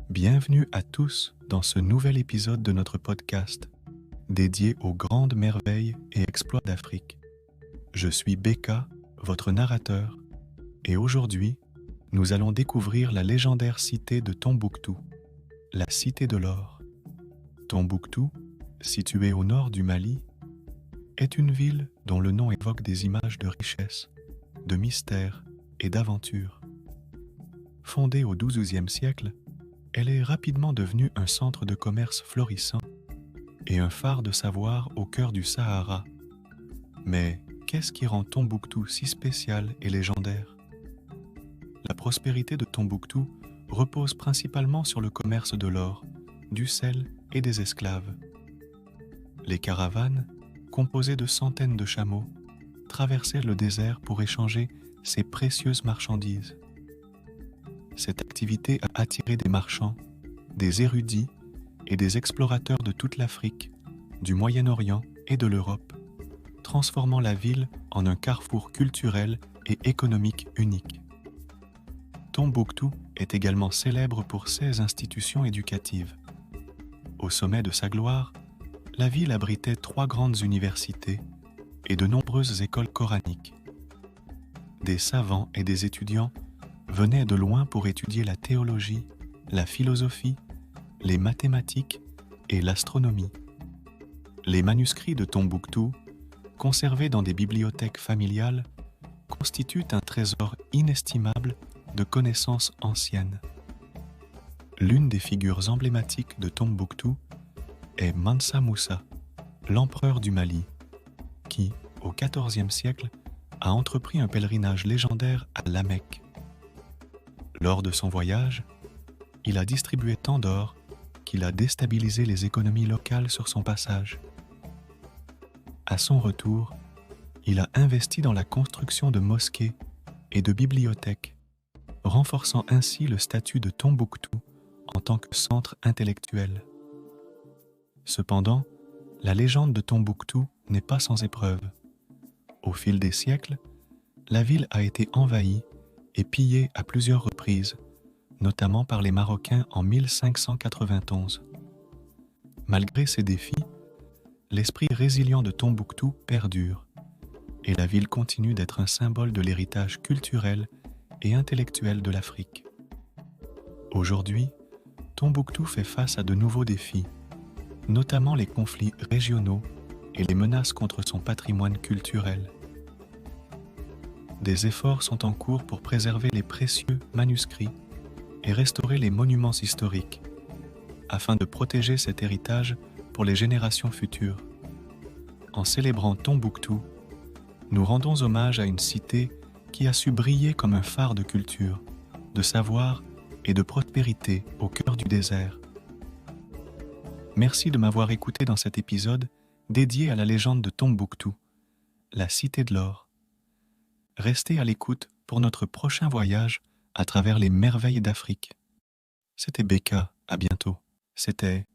Bienvenue à tous dans ce nouvel épisode de notre podcast dédié aux grandes merveilles et exploits d'Afrique. Je suis Beka, votre narrateur, et aujourd'hui, nous allons découvrir la légendaire cité de Tombouctou, la cité de l'or. Tombouctou, située au nord du Mali, est une ville dont le nom évoque des images de richesse, de mystère et d'aventure. Fondée au XIIe siècle, elle est rapidement devenue un centre de commerce florissant et un phare de savoir au cœur du Sahara. Mais qu'est-ce qui rend Tombouctou si spécial et légendaire? La prospérité de Tombouctou repose principalement sur le commerce de l'or, du sel et des esclaves. Les caravanes, composées de centaines de chameaux, traversaient le désert pour échanger ces précieuses marchandises. Cette activité a attiré des marchands, des érudits et des explorateurs de toute l'Afrique, du Moyen-Orient et de l'Europe, transformant la ville en un carrefour culturel et économique unique. Tombouctou est également célèbre pour ses institutions éducatives. Au sommet de sa gloire, la ville abritait 3 grandes universités et de nombreuses écoles coraniques. Des savants et des étudiants venaient de loin pour étudier la théologie, la philosophie, les mathématiques et l'astronomie. Les manuscrits de Tombouctou, conservés dans des bibliothèques familiales, constituent un trésor inestimable de connaissances anciennes. L'une des figures emblématiques de Tombouctou est Mansa Moussa, l'empereur du Mali, qui, au XIVe siècle, a entrepris un pèlerinage légendaire à La Mecque. Lors de son voyage, il a distribué tant d'or qu'il a déstabilisé les économies locales sur son passage. À son retour, il a investi dans la construction de mosquées et de bibliothèques, renforçant ainsi le statut de Tombouctou en tant que centre intellectuel. Cependant, la légende de Tombouctou n'est pas sans épreuve. Au fil des siècles, la ville a été envahie et pillée à plusieurs reprises, notamment par les Marocains en 1591. Malgré ces défis, l'esprit résilient de Tombouctou perdure, et la ville continue d'être un symbole de l'héritage culturel et intellectuel de l'Afrique. Aujourd'hui, Tombouctou fait face à de nouveaux défis, notamment les conflits régionaux et les menaces contre son patrimoine culturel. Des efforts sont en cours pour préserver les précieux manuscrits et restaurer les monuments historiques, afin de protéger cet héritage pour les générations futures. En célébrant Tombouctou, nous rendons hommage à une cité qui a su briller comme un phare de culture, de savoir et de prospérité au cœur du désert. Merci de m'avoir écouté dans cet épisode dédié à la légende de Tombouctou, la cité de l'or. Restez à l'écoute pour notre prochain voyage à travers les merveilles d'Afrique. C'était Beka, à bientôt. C'était